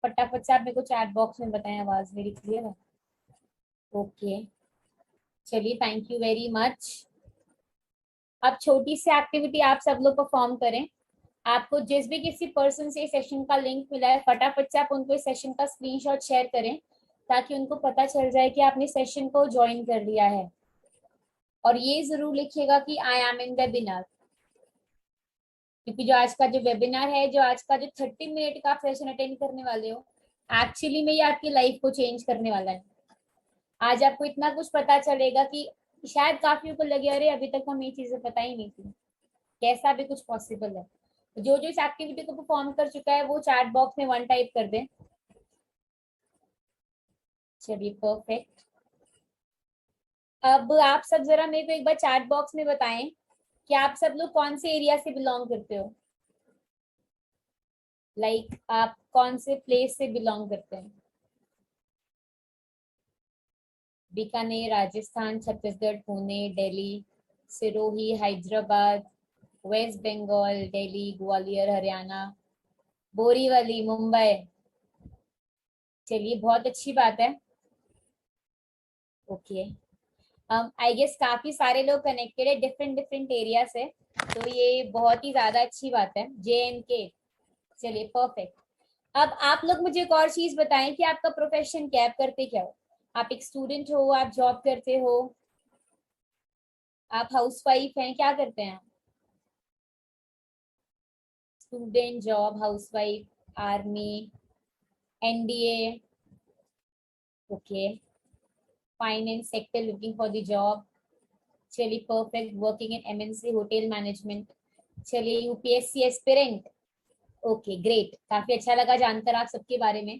फटाफट से आप मेरे को चैट बॉक्स में बताएं, आवाज मेरी क्लियर है? ओके, चलिए, थैंक यू वेरी मच। अब छोटी सी एक्टिविटी आप सब लोग परफॉर्म करें। आपको जिस भी किसी पर्सन से सेशन का लिंक मिला है, फटाफट से आप उनको इस सेशन का स्क्रीनशॉट शेयर करें, ताकि उनको पता चल जाए कि आपने सेशन को ज्वाइन कर लिया है। और ये जरूर लिखिएगा कि आई एम इन वेबिनार, क्योंकि जो आज का जो वेबिनार है, जो आज का जो 30 मिनट का आप सेशन अटेंड करने वाले हो, एक्चुअली में ये आपकी लाइफ को चेंज करने वाला है। आज आपको इतना कुछ पता चलेगा कि शायद काफियों को लगे अरे अभी तक हमें ये चीजें पता ही नहीं थी, कैसा भी कुछ पॉसिबल है। जो जो इस एक्टिविटी को परफॉर्म कर चुका है वो चैट बॉक्स में 1 टाइप कर दे। चलिए, परफेक्ट। अब आप सब जरा मेरे को एक बार चैट बॉक्स में बताएं कि आप सब लोग कौन से एरिया से बिलोंग करते हो। आप कौन से प्लेस से बिलोंग करते हैं? बीकानेर, राजस्थान, छत्तीसगढ़, पुणे, दिल्ली, सिरोही, हैदराबाद, वेस्ट बंगाल, दिल्ली, ग्वालियर, हरियाणा, बोरीवली, मुंबई। चलिए, बहुत अच्छी बात है। ओके, आई गेस काफी सारे लोग कनेक्टेड है डिफरेंट डिफरेंट एरिया से, तो ये बहुत ही ज्यादा अच्छी बात है। JNK। चलिए, परफेक्ट। अब आप लोग मुझे एक और चीज बताएं कि आपका प्रोफेशन क्या है, आप करते क्या हो? आप एक स्टूडेंट हो, आप जॉब करते हो, आप हाउसवाइफ हैं, क्या करते हैं आप? Student, job, housewife, army, NDA। Okay, finance sector, looking for the job. चलिए, perfect, working in MNC hotel management. चलिए, UPSC एस्पिरेंट। ओके, ग्रेट, काफी अच्छा लगा जानकर आप सबके बारे में।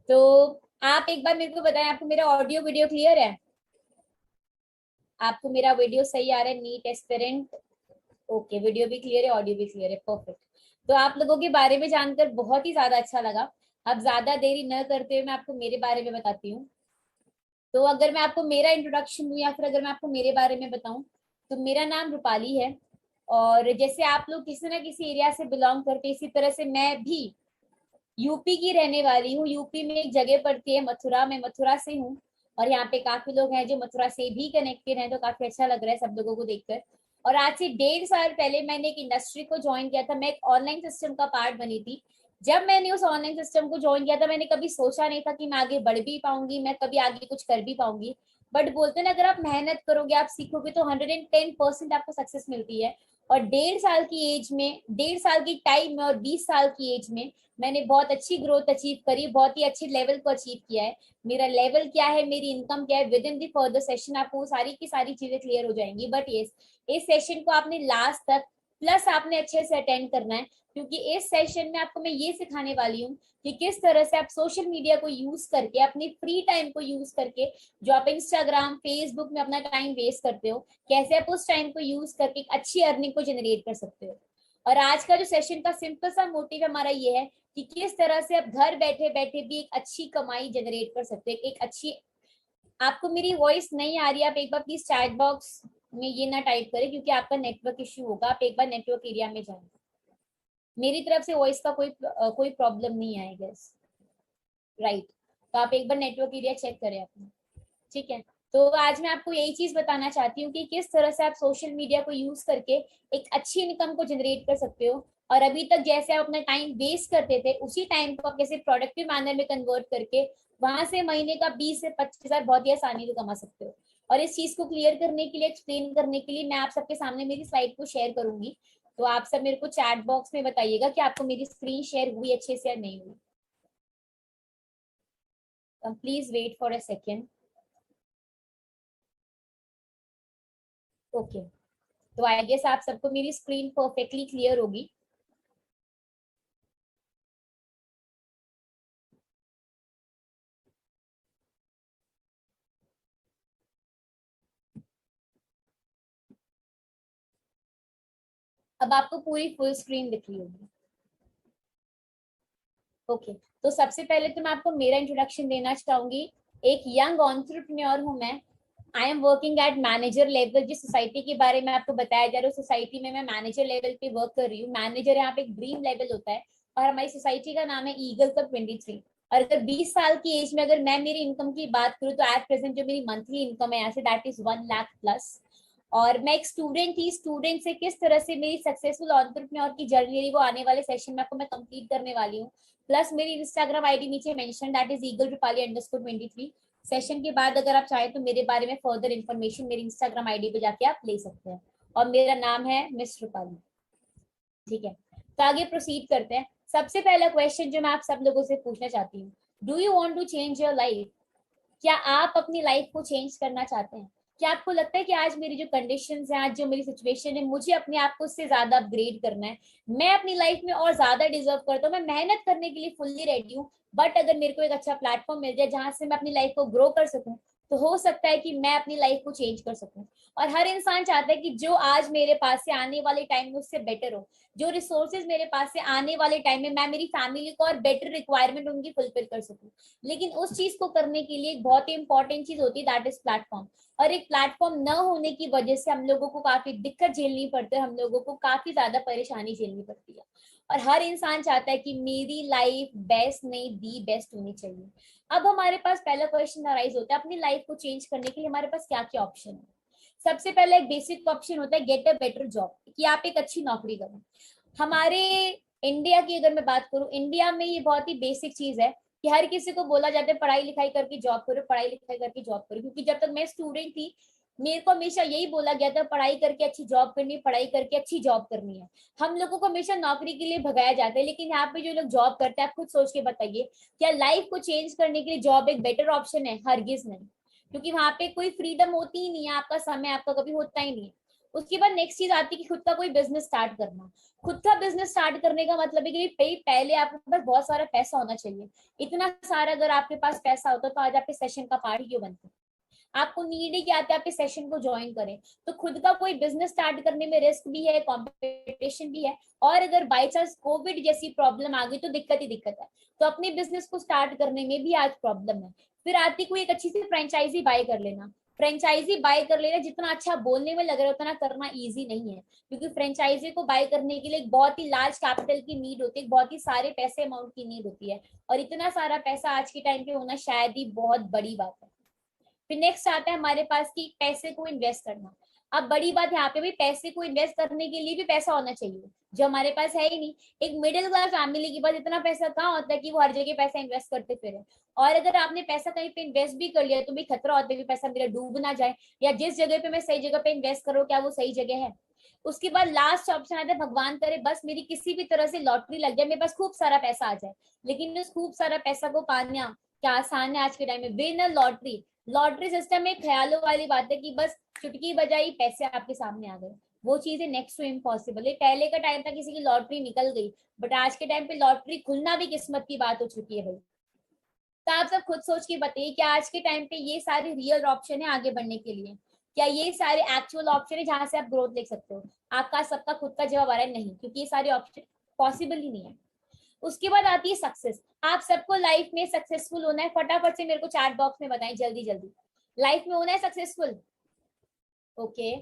तो आप एक बार मेरे को बताएं, आपको मेरा ऑडियो वीडियो क्लियर है? आपको मेरा वीडियो सही आ रहा है? NEET aspirant. ओके, वीडियो भी क्लियर है, ऑडियो भी क्लियर है, परफेक्ट। तो आप लोगों के बारे में जानकर बहुत ही ज्यादा अच्छा लगा। अब ज्यादा देरी न करते हुए मैं आपको मेरे बारे में बताती हूँ। तो अगर मैं आपको मेरा इंट्रोडक्शन दूं, या फिर अगर मैं आपको मेरे बारे में बताऊं, तो मेरा नाम रूपाली है। और जैसे आप लोग किसी ना किसी एरिया से बिलोंग करते, इसी तरह से मैं भी यूपी की रहने वाली हूँ। यूपी में एक जगह पड़ती है मथुरा, मैं मथुरा से हूँ। और यहाँ पे काफी लोग हैं जो मथुरा से भी कनेक्टेड हैं, तो काफी अच्छा लग रहा है सब लोगों को देखकर। और आज से 1.5 साल पहले मैंने एक इंडस्ट्री को ज्वाइन किया था, मैं एक ऑनलाइन सिस्टम का पार्ट बनी थी। जब मैंने उस ऑनलाइन सिस्टम को ज्वाइन किया था, मैंने कभी सोचा नहीं था कि मैं आगे बढ़ भी पाऊंगी, मैं कभी आगे कुछ कर भी पाऊंगी। बट बोलते हैं ना, अगर आप मेहनत करोगे, आप सीखोगे, तो 110% आपको सक्सेस मिलती है। और 1.5 साल की एज में, 1.5 साल की टाइम में और 20 साल की एज में मैंने बहुत अच्छी ग्रोथ अचीव करी, बहुत ही अच्छे लेवल को अचीव किया है। मेरा लेवल क्या है, मेरी इनकम क्या है, with in the further session आपको सारी की सारी चीजें क्लियर हो जाएंगी। बट यस, इस सेशन को आपने लास्ट तक प्लस आपने अच्छे से अटेंड करना है, क्योंकि इस सेशन में आपको मैं ये सिखाने वाली हूँ कि किस तरह से आप सोशल मीडिया को यूज करके, अपनी फ्री टाइम को यूज करके, जो आप इंस्टाग्राम, फेसबुक में अपना टाइम वेस्ट करते हो, कैसे आप उस टाइम को यूज करके एक अच्छी अर्निंग को जनरेट कर सकते हो। और आज का जो सेशन का सिंपल सा मोटिव हमारा ये है कि किस तरह से आप घर बैठे बैठे भी एक अच्छी कमाई जनरेट कर सकते हैं, एक अच्छी। आपको मेरी वॉइस नहीं आ रही, आप एक बार प्लीज चैट बॉक्स में ये ना टाइप करें, क्योंकि आपका नेटवर्क इश्यू होगा। आप एक बार नेटवर्क एरिया में जाएं। मेरी तरफ से वॉइस का कोई प्रॉब्लम नहीं आएगा, राइट? तो आप एक बार नेटवर्क एरिया चेक करें अपना, ठीक है? तो आज मैं आपको यही चीज बताना चाहती हूँ कि किस तरह से आप सोशल मीडिया को यूज करके एक अच्छी इनकम को जनरेट कर सकते हो। और अभी तक जैसे आप अपना टाइम वेस्ट करते थे, उसी टाइम को आप कैसे प्रोडक्टिव मैनर में कन्वर्ट करके वहां से महीने का 20 से 25 हजार बहुत ही आसानी से कमा सकते हो। और इस चीज को क्लियर करने के लिए, एक्सप्लेन करने के लिए, मैं आप सबके सामने मेरी स्लाइड को शेयर करूंगी। तो आप सब मेरे को चैट बॉक्स में बताइएगा कि आपको मेरी स्क्रीन शेयर हुई अच्छे से या नहीं हुई। Please wait for a second. Okay, तो आई गेस आप सबको मेरी स्क्रीन परफेक्टली क्लियर होगी। अब आपको पूरी फुल स्क्रीन दिख रही होगी। ओके, तो सबसे पहले तो मैं आपको मेरा इंट्रोडक्शन देना चाहूंगी। एक यंग एंटरप्रेन्योर हूं मैं। I am working at manager level. जिस सोसाइटी के बारे में आपको बताया जा रहा है, सोसाइटी में मैं मैनेजर लेवल पे वर्क कर रही हूँ। मैनेजर यहाँ पे एक ड्रीम लेवल होता है। और हमारी सोसाइटी का नाम है ईगल क्लब 23। और अगर 20 साल की एज में अगर मैं मेरी इनकम की बात करूँ तो एट प्रेजेंट जो मेरी मंथली इनकम है ऐसे दैट इज 1 लाख प्लस। और मैं एक स्टूडेंट थी, स्टूडेंट से किस तरह से मेरी सक्सेसफुल एंटरप्रेन्योर की जर्नी रही वो आने वाले सेशन में आपको मैं कंप्लीट करने वाली हूँ। प्लस मेरी इंस्टाग्राम आईडी नीचे mention that is eaglerupaali_23। Session के बाद अगर आप चाहें तो मेरे बारे में फर्दर इन्फॉर्मेशन मेरी इंस्टाग्राम आईडी पे जाके आप ले सकते हैं। और मेरा नाम है मिस रूपाली। ठीक है, तो आगे प्रोसीड करते हैं। सबसे पहला क्वेश्चन जो मैं आप सब लोगों से पूछना चाहती हूँ, do you want to change your life? क्या आप अपनी लाइफ को चेंज करना चाहते हैं? क्या आपको लगता है कि आज मेरी जो कंडीशंस हैं, आज जो मेरी सिचुएशन है, मुझे अपने आप को उससे ज्यादा अपग्रेड करना है, मैं अपनी लाइफ में और ज्यादा डिजर्व करता हूँ, मैं मेहनत करने के लिए फुल्ली रेडी हूँ, बट अगर मेरे को एक अच्छा प्लेटफॉर्म मिल जाए जहां से मैं अपनी लाइफ को ग्रो कर सकूं, तो हो सकता है कि मैं अपनी लाइफ को चेंज कर सकूं। और हर इंसान चाहता है कि जो आज मेरे पास से आने वाले टाइम में उससे बेटर हो, जो रिसोर्सेज मेरे पास से आने वाले टाइम में मैं मेरी फैमिली को और बेटर रिक्वायरमेंट उनकी फुलफिल कर सकूं। लेकिन उस चीज को करने के लिए एक बहुत ही इंपॉर्टेंट चीज होती है दैट इज प्लेटफॉर्म। और एक प्लेटफॉर्म न होने की वजह से हम लोगों को काफी दिक्कत झेलनी पड़ती है, हम लोगों को काफी ज्यादा परेशानी झेलनी पड़ती है। और हर इंसान चाहता है कि मेरी लाइफ बेस्ट नहीं दी बेस्ट होनी चाहिए। अब हमारे पास पहला क्वेश्चन अराइज होता है, अपनी लाइफ को चेंज करने के लिए हमारे पास क्या क्या ऑप्शन है। सबसे पहला एक बेसिक ऑप्शन होता है गेट अ बेटर जॉब, कि आप एक अच्छी नौकरी करें। हमारे इंडिया की अगर मैं बात करूं, इंडिया में ये बहुत ही बेसिक चीज है कि हर किसी को बोला जाता है पढ़ाई लिखाई करके जॉब करो, पढ़ाई लिखाई करके जॉब करो। क्योंकि जब तक मैं स्टूडेंट थी मेरे को हमेशा यही बोला गया था पढ़ाई करके अच्छी जॉब करनी, पढ़ाई करके अच्छी जॉब करनी है। हम लोगों को हमेशा नौकरी के लिए भगाया जाता है। लेकिन यहाँ पे जो लोग जॉब करते हैं, आप खुद सोच के बताइए, क्या लाइफ को चेंज करने के लिए जॉब एक बेटर ऑप्शन है? हरगिज नहीं। क्योंकि वहां पे कोई फ्रीडम होती ही नहीं है, आपका समय आपका कभी होता ही नहीं है। उसके बाद नेक्स्ट चीज आती है कि खुद का कोई बिजनेस स्टार्ट करना। खुद का बिजनेस स्टार्ट करने का मतलब है कि पहले आपके पास बहुत सारा पैसा होना चाहिए। इतना सारा अगर आपके पास पैसा होता तो आज आपके सेशन का पार्ट क्यों बनता? आपको नीड है कि आप आपके सेशन को ज्वाइन करें। तो खुद का कोई बिजनेस स्टार्ट करने में रिस्क भी है, कंपटीशन भी है। और अगर बाय चांस कोविड जैसी प्रॉब्लम आ गई तो दिक्कत ही दिक्कत है। तो अपने बिजनेस को स्टार्ट करने में भी आज प्रॉब्लम है। फिर आती कोई एक अच्छी सी फ्रेंचाइजी बाय कर लेना। फ्रेंचाइजी बाय कर लेना जितना अच्छा बोलने में लग रहा है उतना करना इजी नहीं है। क्योंकि फ्रेंचाइजी को बाय करने के लिए एक बहुत ही लार्ज कैपिटल की नीड होती है, बहुत ही सारे पैसे अमाउंट की नीड होती है। और इतना सारा पैसा आज के टाइम पे होना शायद ही बहुत बड़ी बात है। फिर नेक्स्ट आता है हमारे पास कि पैसे को इन्वेस्ट करना। अब बड़ी बात यहाँ पे भी पैसे को इन्वेस्ट करने के लिए भी पैसा होना चाहिए, जो हमारे पास है ही नहीं। एक मिडिल क्लास फैमिली के पास इतना पैसा कहाँ होता है कि वो हर जगह पैसा इन्वेस्ट करते फिरे। और अगर आपने पैसा कहीं पे इन्वेस्ट भी कर लिया तो भी खतरा होता है कि पैसा मेरा डूब ना जाए, या जिस जगह पे मैं सही जगह पे इन्वेस्ट करूँ क्या वो सही जगह है। उसके बाद लास्ट ऑप्शन आता है भगवान करे बस मेरी किसी भी तरह से लॉटरी लग जाए, मेरे पास खूब सारा पैसा आ जाए। लेकिन उस खूब सारा पैसा को पाना क्या आसान है आज के टाइम में? विन लॉटरी, लॉटरी सिस्टम एक ख्यालों वाली बात है कि बस चुटकी बजाई पैसे आपके सामने आ गए। वो चीज है नेक्स्ट टू इम्पॉसिबल है। पहले का टाइम था किसी की लॉटरी निकल गई, बट आज के टाइम पे लॉटरी खुलना भी किस्मत की बात हो चुकी है भाई। तो आप सब खुद सोच के बताइए कि आज के टाइम पे ये सारे रियल ऑप्शन है आगे बढ़ने के लिए? क्या ये सारे एक्चुअल ऑप्शन है जहां से आप ग्रोथ देख सकते हो? आपका सबका खुद का जवाब आ रहा है नहीं, क्योंकि ये सारे ऑप्शन पॉसिबल ही नहीं है। उसके बाद आती है सक्सेस। आप सबको लाइफ में सक्सेसफुल होना है, फटाफट से मेरे को चैट बॉक्स में बताएं जल्दी जल्दी। लाइफ में होना है सक्सेसफुल? ओके,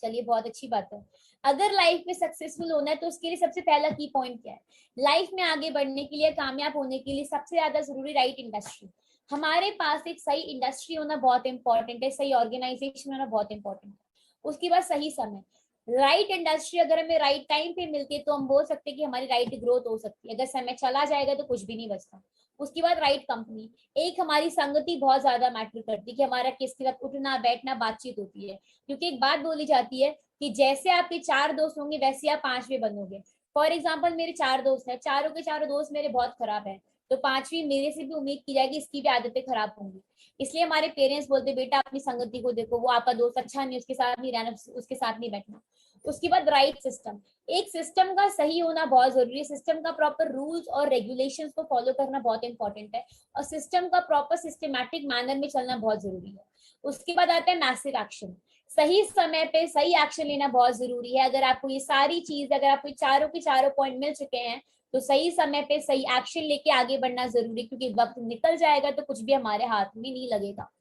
चलिए बहुत अच्छी बात है। अगर लाइफ में सक्सेसफुल होना है तो उसके लिए सबसे पहला की पॉइंट क्या है? लाइफ में आगे बढ़ने के लिए, कामयाब होने के लिए सबसे ज्यादा जरूरी राइट इंडस्ट्री। हमारे पास एक सही इंडस्ट्री होना बहुत इंपॉर्टेंट है, सही ऑर्गेनाइजेशन होना बहुत इंपॉर्टेंट है। उसके बाद सही समय। राइट इंडस्ट्री अगर हमें राइट टाइम पे मिलती है तो हम बोल सकते हैं कि हमारी राइट ग्रोथ हो सकती है। अगर समय चला जाएगा तो कुछ भी नहीं बचता। उसके बाद राइट कंपनी। एक हमारी संगति बहुत ज्यादा मैटर करती है कि हमारा किसके साथ उठना बैठना बातचीत होती है। क्योंकि एक बात बोली जाती है कि जैसे आपके 4 दोस्त होंगे वैसे आप 5वें बनोगे। फॉर एग्जाम्पल मेरे 4 दोस्त हैं, चारों के चारों दोस्त मेरे बहुत खराब हैं, तो 5वीं मेरे से भी उम्मीद की जाएगी इसकी भी आदतें खराब होंगी। इसलिए हमारे पेरेंट्स बोलते बेटा अपनी संगति को देखो, वो आपका दोस्त अच्छा नहीं, उसके साथ नहीं रहना, उसके साथ नहीं बैठना। उसके बाद राइट सिस्टम। एक सिस्टम का सही होना बहुत जरूरी है। सिस्टम का प्रॉपर रूल्स और रेगुलेशंस को फॉलो करना बहुत इंपॉर्टेंट है। और सिस्टम का प्रॉपर सिस्टमैटिक मैनर में चलना बहुत जरूरी है। उसके बाद आता है मैसिव एक्शन। सही समय पे सही एक्शन लेना बहुत जरूरी है। अगर आपको ये सारी चीज, अगर आपको चारों के चारों पॉइंट मिल चुके हैं तो सही समय पे सही एक्शन लेके आगे बढ़ना जरूरी है। क्योंकि वक्त निकल जाएगा तो कुछ भी हमारे हाथ में नहीं लगेगा।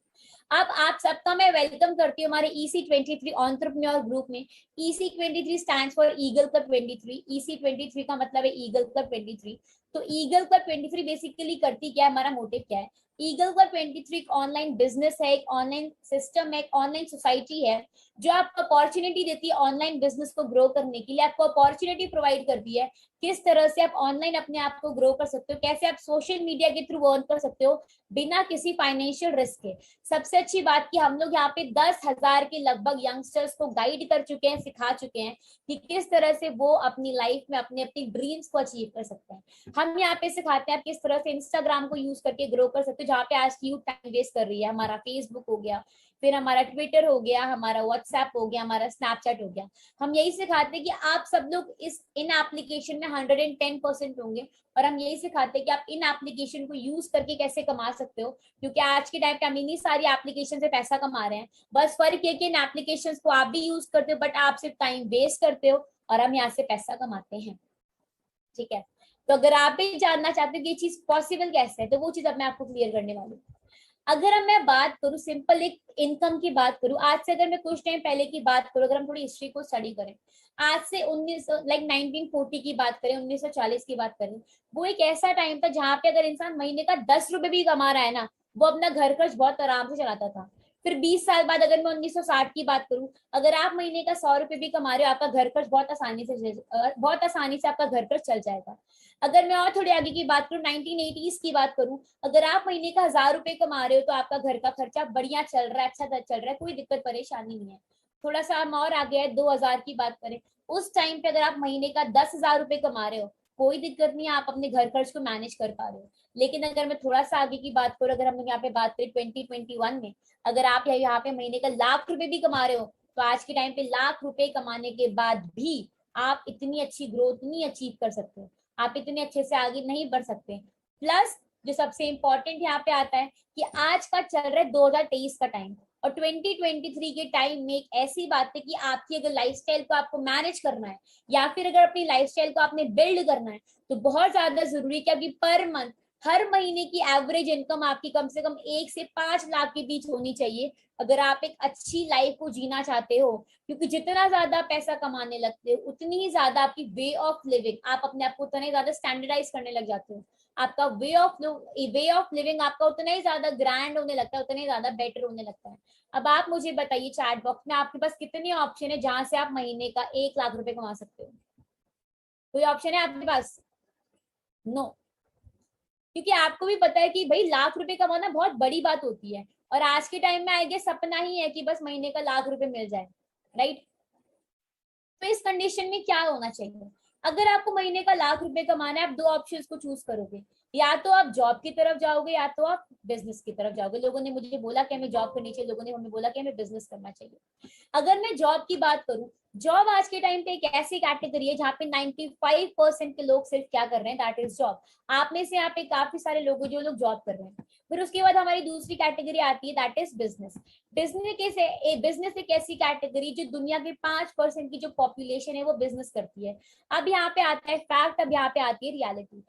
अब आप सबका मैं वेलकम करती हूँ हमारे EC23 एंटरप्रेन्योर ग्रुप में। EC23 stands for eagle club 23। EC23 का मतलब है ईगल क्लब 23। तो ईगल क्लब 23 बेसिकली करती क्या है, हमारा मोटिव क्या है? ईगल क्लब 23 एक ऑनलाइन बिजनेस है, एक ऑनलाइन सिस्टम है, एक ऑनलाइन सोसाइटी है जो आपको अपॉर्चुनिटी देती है ऑनलाइन बिजनेस को ग्रो करने के लिए, आपको अपॉर्चुनिटी प्रोवाइड करती है किस तरह से आप ऑनलाइन अपने आप को ग्रो कर सकते हो, कैसे आप सोशल मीडिया के थ्रू अर्न कर सकते हो बिना किसी फाइनेंशियल रिस्क के। सबसे अच्छी बात कि हम लोग यहाँ पे 10,000 के लगभग यंगस्टर्स को गाइड कर चुके हैं, सिखा चुके हैं कि किस तरह से वो अपनी लाइफ में अपने अपनी ड्रीम्स को अचीव कर सकते हैं। हम यहाँ पे सिखाते हैं आप किस तरह से इंस्टाग्राम को यूज करके ग्रो कर सकते हो, जहाँ पे आज की यूथ टाइम वेस्ट कर रही है। हमारा फेसबुक हो गया, फिर हमारा ट्विटर हो गया, हमारा व्हाट्सएप हो गया, हमारा स्नैपचैट हो गया। हम यही सिखाते हैं कि आप सब लोग इन एप्लीकेशन में 110% होंगे, और हम यही सिखाते हैं कि आप इन एप्लीकेशन को यूज करके कैसे कमा सकते हो, क्योंकि आज के टाइम पे हम इन्हीं सारी एप्लीकेशन से पैसा कमा रहे हैं। बस फर्क ये कि इन एप्लीकेशन को आप भी यूज करते हो, बट आप सिर्फ टाइम वेस्ट करते हो और हम यहाँ से पैसा कमाते हैं। ठीक है, तो अगर आप भी जानना चाहते हो कि ये चीज पॉसिबल कैसे है, तो वो चीज अब मैं आपको क्लियर करने वाली हूँ। अगर हम मैं बात करूं सिंपल एक इनकम की बात करूं, आज से अगर मैं कुछ टाइम पहले की बात करूं, अगर हम थोड़ी हिस्ट्री को स्टडी करें, आज से 1940 की बात करें, 1940 की बात करें, वो एक ऐसा टाइम था जहां पे अगर इंसान महीने का 10 रुपए भी कमा रहा है ना, वो अपना घर खर्च बहुत आराम से चलाता था। फिर 20 साल बाद अगर मैं 1960 की बात करूं, अगर आप महीने का 100 रुपए भी कमा रहे हो, आपका घर खर्च बहुत आसानी से आपका घर खर्च चल जाएगा। अगर मैं और थोड़ी आगे की बात करूं, 1980s की बात करूं, अगर आप महीने का 1,000 रुपए कमा रहे हो तो आपका घर का खर्चा बढ़िया चल रहा है, अच्छा चल रहा है, कोई दिक्कत परेशानी नहीं है। थोड़ा सा हम और आगे है, 2000 की बात करें, उस टाइम पे अगर आप महीने का 10,000 रुपए कमा रहे हो, कोई दिक्कत नहीं है, आप अपने घर खर्च को मैनेज कर पा रहे हो। लेकिन अगर मैं थोड़ा सा आगे की बात करूं, अगर हम लोग यहाँ पे बात करें 2021 में, अगर आप यहाँ पे महीने का 1,00,000 रुपए भी कमा रहे हो, तो आज के टाइम पे 1,00,000 रुपए कमाने के बाद भी आप इतनी अच्छी ग्रोथ नहीं अचीव कर सकते, आप इतने अच्छे से आगे नहीं बढ़ सकते। प्लस जो सबसे इंपॉर्टेंट यहाँ पे आता है कि आज का चल रहा है 2023 का टाइम, और 2023 के टाइम में एक ऐसी बात है कि आपकी अगर लाइफस्टाइल को आपको मैनेज करना है, या फिर अगर अपनी लाइफस्टाइल को आपने बिल्ड करना है, तो बहुत ज्यादा जरूरी है कि आपकी पर मंथ हर महीने की एवरेज इनकम आपकी कम से कम 1 से 5 लाख के बीच होनी चाहिए, अगर आप एक अच्छी लाइफ को जीना चाहते हो। क्योंकि जितना ज्यादा पैसा कमाने लगते हो, उतनी ही ज्यादा आपकी वे ऑफ लिविंग, आप अपने आप को उतना ही ज्यादा स्टैंडर्डाइज करने लग जाते हो, आपका वे ऑफ लिविंग आपका उतना ही ज्यादा ग्रैंड होने लगता है, उतना ही ज्यादा बेटर होने लगता है। अब आप मुझे बताइए चैट बॉक्स में आपके पास कितने ऑप्शन है जहां से आप महीने का 1 लाख रुपए कमा सकते हो? कोई ऑप्शन है आपके पास? नो। क्योंकि आपको भी पता है कि भाई 1,00,000 रुपए कमाना बहुत बड़ी बात होती है, और आज के टाइम में आई गेस सपना ही है कि बस महीने का 1,00,000 रुपए मिल जाए, राइट? तो इस कंडीशन में क्या होना चाहिए? अगर आपको महीने का 1,00,000 रुपए कमाना है, आप दो ऑप्शंस को चूज करोगे, या तो आप जॉब की तरफ जाओगे या तो आप बिजनेस की तरफ जाओगे। लोगों ने मुझे बोला कि हमें जॉब करनी चाहिए, लोगों ने हमें बोला कि हमें बिजनेस करना चाहिए। अगर मैं जॉब की बात करूं, जॉब आज के टाइम पे एक ऐसी कैटेगरी है जहाँ पे 95% के लोग सिर्फ क्या कर रहे हैं, दैट इज जॉब। आप में से यहाँ पे काफी सारे लोग हैं जो लोग जॉब कर रहे हैं। फिर उसके बाद हमारी दूसरी कैटेगरी आती है, दैट इज बिजनेस। बिजनेस एक ऐसी कैटेगरी जो दुनिया के 5% की जो पॉपुलेशन है वो बिजनेस करती है। अब यहाँ पे आता है फैक्ट, अब यहाँ पे आती है रियलिटी।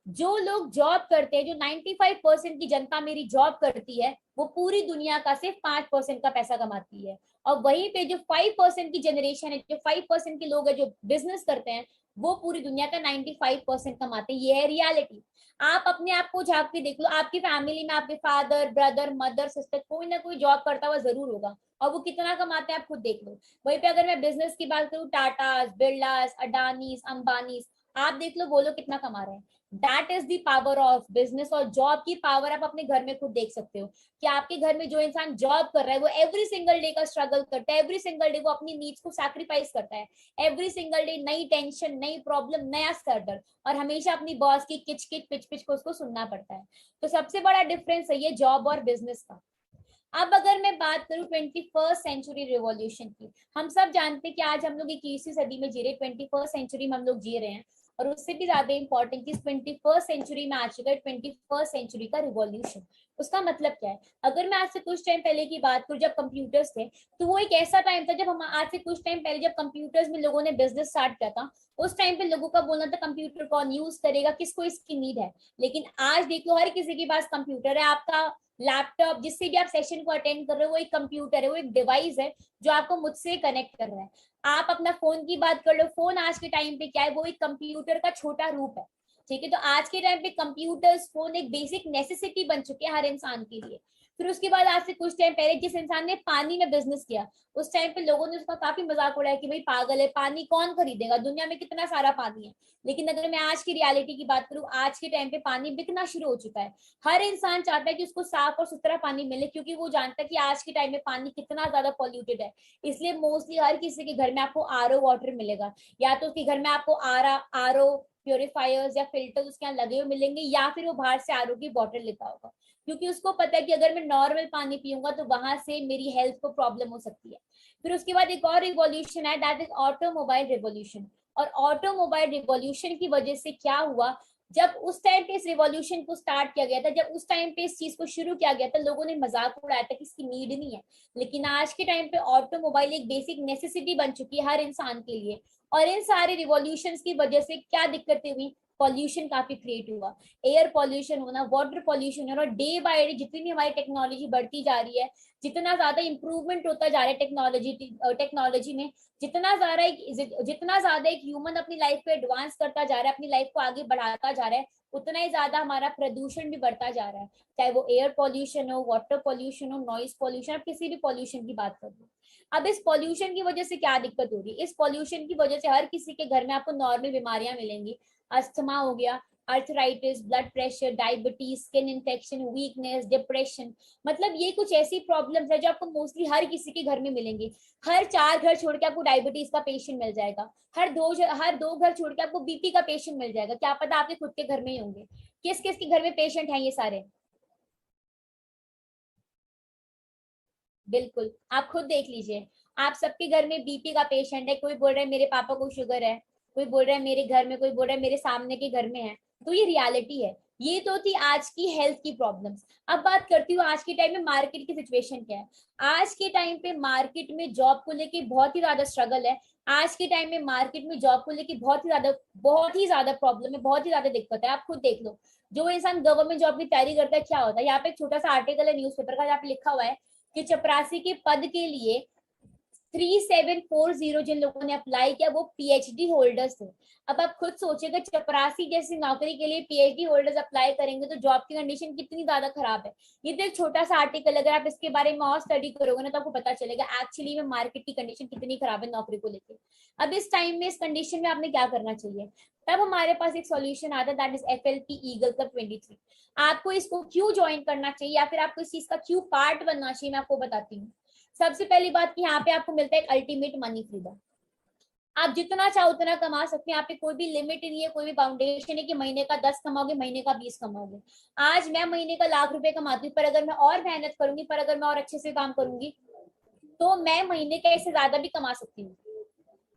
जो लोग जॉब करते हैं, जो 95% की जनता मेरी जॉब करती है, वो पूरी दुनिया का सिर्फ 5% का पैसा कमाती है। और वहीं पे जो 5% की जनरेशन है, जो 5% के लोग हैं जो बिजनेस करते हैं, वो पूरी दुनिया का 95% कमाते हैं। ये है रियलिटी। आप अपने आप को झांक के देख लो, आपकी फैमिली में आपके फादर, ब्रदर, मदर, सिस्टर, कोई ना कोई जॉब करता हुआ जरूर होगा, और वो कितना कमाते हैं आप खुद देख लो। वहीं पे अगर मैं बिजनेस की बात करूँ, टाटा, बिरलास, अडानीज, अंबानीज, आप देख लो वो लोग कितना कमा रहे हैं। That is the power of business. और जॉब की पावर आप अपने घर में खुद देख सकते हो कि आपके घर में जो इंसान जॉब कर रहा है, वो एवरी सिंगल डे का स्ट्रगल करता है, एवरी सिंगल डे वो अपनी नीड्स को सैक्रिफाइस करता है, एवरी सिंगल डे नई टेंशन, नई प्रॉब्लम, नया सर दर्द, और हमेशा अपनी बॉस की किच किच पिच पिच को उसको सुनना पड़ता है। तो सबसे बड़ा डिफरेंस है ये जॉब और बिजनेस का। अब अगर मैं बात करूं 21st सेंचुरी रिवॉल्यूशन की, हम सब जानते हैं कि आज हम लोग 21वीं सदी में जी रहे, 21st सेंचुरी में हम लोग जी रहे हैं। और उससे भी ज्यादा इंपॉर्टेंट चीज 21st सेंचुरी में आ चुका है 21st सेंचुरी का रिवॉल्यूशन। उसका मतलब क्या है? अगर मैं आज से कुछ टाइम पहले की बात करूं, जब कंप्यूटर्स थे, तो वो एक ऐसा टाइम था जब हम आज से कुछ टाइम पहले जब कंप्यूटर्स में लोगों ने बिजनेस स्टार्ट किया था, उस टाइम पे लोगों का बोलना था कंप्यूटर कौन यूज करेगा, किसको इसकी नीड है। लेकिन आज देख लो हर किसी के पास कंप्यूटर है। आपका लैपटॉप, जिससे भी आप सेशन को अटेंड कर रहे हो, वो एक कंप्यूटर है, वो एक डिवाइस है जो आपको मुझसे कनेक्ट कर रहा है। आप अपना फोन की बात कर लो, फोन आज के टाइम पे क्या है, वो एक कंप्यूटर का छोटा रूप है। ठीक है। तो आज के टाइम पे कंप्यूटर्स, फोन एक बेसिक नेसेसिटी बन चुके हैं हर इंसान के लिए। फिर उसके बाद आज से कुछ टाइम पहले जिस इंसान ने पानी में बिजनेस किया, उस टाइम पे लोगों ने उसका काफी मजाक उड़ाया कि भाई पागल है, पानी कौन खरीदेगा, दुनिया में कितना सारा पानी है। लेकिन अगर मैं आज की रियलिटी की बात करूं, आज के टाइम पे पानी बिकना शुरू हो चुका है। हर इंसान चाहता है कि उसको साफ और सुथरा पानी मिले, क्योंकि वो जानता है कि आज के टाइम में पानी कितना ज्यादा पॉल्यूटेड है। इसलिए मोस्टली हर किसी के घर में आपको आरओ वाटर मिलेगा, या तो उसके घर में आपको आरओ प्योरीफायर्स या फिल्टर उसके यहाँ लगे हुए मिलेंगे, या फिर वो बाहर से आरओ की बॉटल लेता होगा, क्योंकि उसको पता है कि अगर मैं नॉर्मल पानी पीऊंगा तो वहां से मेरी हेल्थ को प्रॉब्लम हो सकती है। फिर उसके बाद एक और रिवॉल्यूशन है, दैट इज ऑटोमोबाइल रिवॉल्यूशन। और ऑटोमोबाइल रिवॉल्यूशन की वजह से क्या हुआ, जब उस टाइम पे इस रिवॉल्यूशन को स्टार्ट किया गया था, जब उस टाइम पे इस चीज को शुरू किया गया था, लोगों ने मजाक उड़ाया था कि इसकी नीड नहीं है। लेकिन आज के टाइम पे ऑटोमोबाइल एक बेसिक नेसेसिटी बन चुकी है हर इंसान के लिए। और इन सारे रिवॉल्यूशन की वजह से क्या दिक्कतें हुई, पॉल्यूशन काफी क्रिएट हुआ, एयर पॉल्यूशन होना, वाटर पॉल्यूशन होना। और डे बाय डे जितनी हमारी टेक्नोलॉजी बढ़ती जा रही है, जितना ज्यादा इंप्रूवमेंट होता जा रहा है टेक्नोलॉजी में, जितना ज्यादा एक ह्यूमन अपनी लाइफ को एडवांस करता जा रहा है, अपनी लाइफ को आगे बढ़ाता जा रहा है, उतना ही ज्यादा हमारा प्रदूषण भी बढ़ता जा रहा है। चाहे वो एयर पॉल्यूशन हो, वाटर पॉल्यूशन हो, नॉइज पॉल्यूशन, आप किसी भी पॉल्यूशन की बात कर लो। अब इस पॉल्यूशन की वजह से क्या दिक्कत हो रही है, इस पॉल्यूशन की वजह से हर किसी के घर में आपको नॉर्मल बीमारियां मिलेंगी। अस्थमा हो गया, arthritis, blood pressure, diabetes, skin infection, weakness, depression. मतलब ये कुछ ऐसी प्रॉब्लम्स है जो आपको मोस्टली हर किसी के घर में मिलेंगी। हर 4 घर छोड़ के आपको डायबिटीज का पेशेंट मिल जाएगा, हर दो घर छोड़ के आपको बीपी का पेशेंट मिल जाएगा। क्या पता आपके खुद के घर में ही होंगे। किस किस के घर में पेशेंट हैं ये सारे? बिल्कुल, आप खुद देख लीजिए, आप सबके घर में बीपी का पेशेंट है। कोई बोल रहा है मेरे पापा को शुगर है, कोई बोल रहा है मेरे घर में, कोई बोल रहा है मेरे सामने के घर में है। तो ये रियलिटी है। ये तो थी आज की हेल्थ की प्रॉब्लम्स। अब बात करती हूँ आज के टाइम में मार्केट की सिचुएशन क्या है। आज के टाइम पे मार्केट में जॉब को लेके बहुत ही ज्यादा स्ट्रगल है। आज के टाइम में मार्केट में जॉब को लेके बहुत ही ज्यादा प्रॉब्लम है, बहुत ही ज्यादा दिक्कत है। आप खुद देख लो, जो इंसान गवर्नमेंट जॉब की तैयारी करता है क्या होता है। यहाँ पे एक छोटा सा आर्टिकल है न्यूज़पेपर का, जहाँ पे लिखा हुआ है कि चपरासी के पद के लिए 3740 जिन लोगों ने अप्लाई किया वो पीएचडी होल्डर्स थे। अब आप खुद सोचिएगा, चपरासी जैसी नौकरी के लिए पीएचडी होल्डर्स अप्लाई करेंगे तो जॉब की कंडीशन कितनी ज्यादा खराब है। ये तो एक छोटा सा आर्टिकल, अगर आप इसके बारे में और स्टडी करोगे ना तो आपको पता चलेगा एक्चुअली में मार्केट की कंडीशन कितनी खराब है नौकरी को लेकर। अब इस टाइम में, इस कंडीशन में आपने क्या करना चाहिए, तब हमारे पास एक सॉल्यूशन आता है, that is FLP eagle club 23। आपको इसको क्यों ज्वाइन करना चाहिए या फिर आपको इस चीज का क्यों पार्ट बनना चाहिए, मैं आपको बताती हूँ। सबसे पहली बात कि यहाँ पे आपको मिलता है अल्टीमेट मनी फ्रीडम। आप जितना चाहो उतना कमा सकते हैं, यहाँ पे कोई भी लिमिट नहीं है, कोई भी बाउंडेशन है कि महीने का 10 कमाओगे, महीने का 20 कमाओगे। आज मैं महीने का ₹1,00,000 कमाती हूँ, पर अगर मैं और मेहनत करूंगी, पर अगर मैं और अच्छे से काम करूंगी, तो मैं महीने का इससे ज्यादा भी कमा सकती हूँ।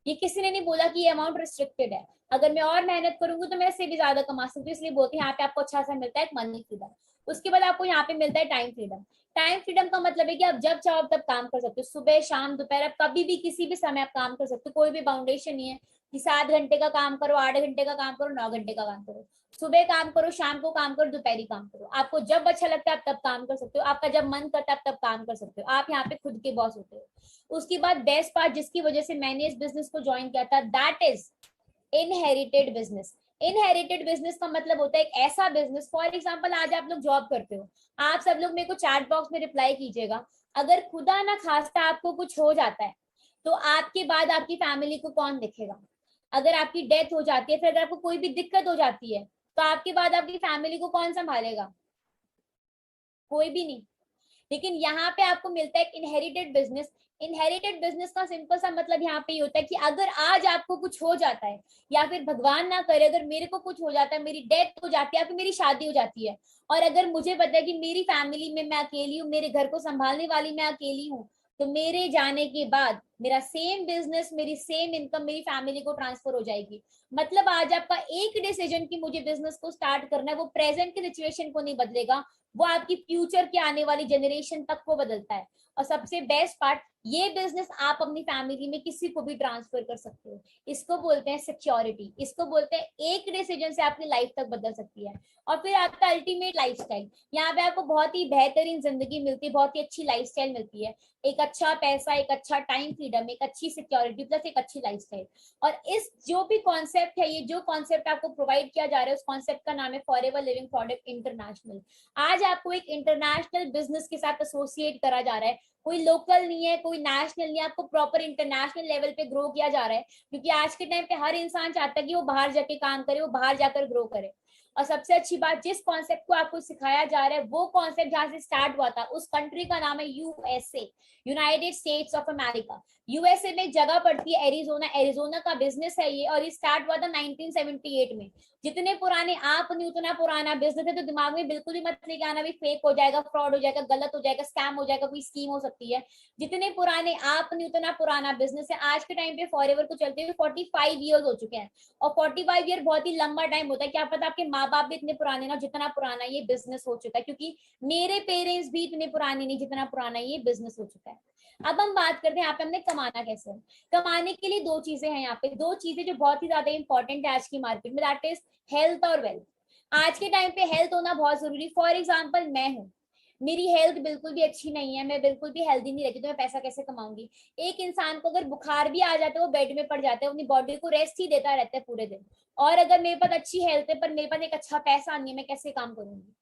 ये किसी ने नहीं बोला कि ये अमाउंट रिस्ट्रिक्टेड है। अगर मैं और मेहनत करूंगी तो मैं इससे भी ज्यादा कमा सकती हूँ, इसलिए बोलते हैं यहाँ पे आपको अच्छा सा मिलता है मनी फ्रीडम। उसके बाद आपको यहाँ पे मिलता है टाइम फ्रीडम। टाइम फ्रीडम का मतलब है कि आप जब चाहो तब काम कर सकते हो, सुबह शाम दोपहर, आप कभी भी किसी भी समय आप काम कर सकते हो। कोई भी बाउंडेशन नहीं है कि 7 घंटे का काम करो, 8 घंटे का काम करो, 9 घंटे का काम करो। सुबह काम करो, शाम को काम करो, दोपहरी काम करो। आपको जब अच्छा लगता है आप तब काम कर सकते हो, आपका जब मन करता है आप तब काम कर सकते हो। आप यहाँ पे खुद के बॉस होते हो। उसके बाद बेस्ट पार्ट जिसकी वजह से मैंने इस बिजनेस को ज्वाइन किया था, that is inherited business. Inherited business का मतलब होता है एक ऐसा बिजनेस, फॉर एग्जांपल आज आप लोग जॉब करते हो, आप सब लोग मेरे को चैट बॉक्स में रिप्लाई कीजिएगा, अगर खुदा ना खास्ता आपको कुछ हो जाता है तो आपके बाद आपकी फैमिली को कौन देखेगा? अगर आपकी डेथ हो जाती है, फिर अगर आपको कोई भी दिक्कत हो जाती है, तो आपके बाद आपकी फैमिली को कौन संभालेगा? कोई भी नहीं। लेकिन यहाँ पे आपको मिलता है इनहेरिटेड बिजनेस। इनहेरिटेड बिजनेस का सिंपल सा मतलब यहाँ पे ये होता है कि अगर आज आपको कुछ हो जाता है, या फिर भगवान ना करे अगर मेरे को कुछ हो जाता है, मेरी डेथ हो जाती है या फिर मेरी शादी हो जाती है, और अगर मुझे पता है कि मेरी फैमिली में मैं अकेली हूँ, मेरे घर को संभालने वाली मैं अकेली हूँ, तो मेरे जाने के बाद मेरा सेम बिजनेस, मेरी सेम इनकम मेरी फैमिली को ट्रांसफर हो जाएगी। मतलब आज आपका एक डिसीजन कि मुझे बिजनेस को स्टार्ट करना है, वो प्रेजेंट की सिचुएशन को नहीं बदलेगा, वो आपकी फ्यूचर के आने वाली जनरेशन तक को बदलता है। और सबसे बेस्ट पार्ट, ये बिजनेस आप अपनी फैमिली में किसी को भी ट्रांसफर कर सकते हो। इसको बोलते हैं सिक्योरिटी, इसको बोलते हैं एक डिसीजन से आपकी लाइफ तक बदल सकती है। और फिर आपका अल्टीमेट लाइफस्टाइल, यहाँ पे आपको बहुत ही बेहतरीन जिंदगी मिलती है, बहुत ही अच्छी लाइफस्टाइल मिलती है, एक अच्छा पैसा, एक अच्छा टाइम फ्रीडम, एक अच्छी सिक्योरिटी प्लस एक अच्छी लाइफस्टाइल। और इस जो भी कॉन्सेप्ट है, ये जो कॉन्सेप्ट आपको प्रोवाइड किया जा रहा है, उस कॉन्सेप्ट का नाम है फॉरएवर लिविंग प्रोडक्ट इंटरनेशनल। आज आपको एक इंटरनेशनल बिजनेस के साथ एसोसिएट करा जा रहा है, कोई लोकल नहीं है, कोई नेशनल नहीं है, आपको प्रॉपर इंटरनेशनल लेवल पे ग्रो किया जा रहा है, क्योंकि आज के टाइम पे हर इंसान चाहता है कि वो बाहर जाके काम करे, वो बाहर जाकर ग्रो करे। और सबसे अच्छी बात, जिस कॉन्सेप्ट को आपको सिखाया जा रहा है, वो कॉन्सेप्ट जहां से स्टार्ट हुआ था, उस कंट्री का नाम है USA, United states of America. USA में एक जगह पड़ती है एरिजोना, एरिजोना का बिजनेस है ये, और ये स्टार्ट हुआ था 1978 में। जितने पुराने आप नहीं, उतना पुराना बिजनेस है, तो दिमाग में बिल्कुल भी मत लेके आना भी फेक हो जाएगा, फ्रॉड हो जाएगा, गलत हो जाएगा, स्कैम हो जाएगा, कोई स्कीम हो सकती है। जितने पुराने आप नहीं, उतना पुराना बिजनेस है। आज के टाइम पे फॉरएवर को चलते हुए 45 ईयर्स हो चुके हैं, और 45 ईयर बहुत ही लंबा टाइम होता है। क्या पता आपके माँ बाप भी इतने पुराने ना, जितना पुराना ये बिजनेस हो चुका है, क्योंकि मेरे पेरेंट्स भी इतने पुराने नहीं जितना पुराना ये बिजनेस हो चुका है। अब हम बात करते हैं यहाँ पे हमने कमाना कैसे है। कमाने के लिए दो चीजें हैं यहाँ पे, दो चीजें जो बहुत ही ज्यादा इंपॉर्टेंट है आज की मार्केट में, दैट इज हेल्थ और वेल्थ। आज के टाइम पे हेल्थ होना बहुत जरूरी। फॉर एग्जाम्पल मैं हूँ, मेरी हेल्थ बिल्कुल भी अच्छी नहीं है, मैं बिल्कुल भी हेल्दी नहीं रहती, तो मैं पैसा कैसे कमाऊंगी। एक इंसान को अगर बुखार भी आ जाता है, वो बेड में पड़ जाता है, अपनी बॉडी को रेस्ट ही देता रहता है पूरे दिन। और अगर मेरे पास अच्छी हेल्थ है पर मेरे पास एक अच्छा पैसा नहीं है, मैं कैसे काम करूंगी।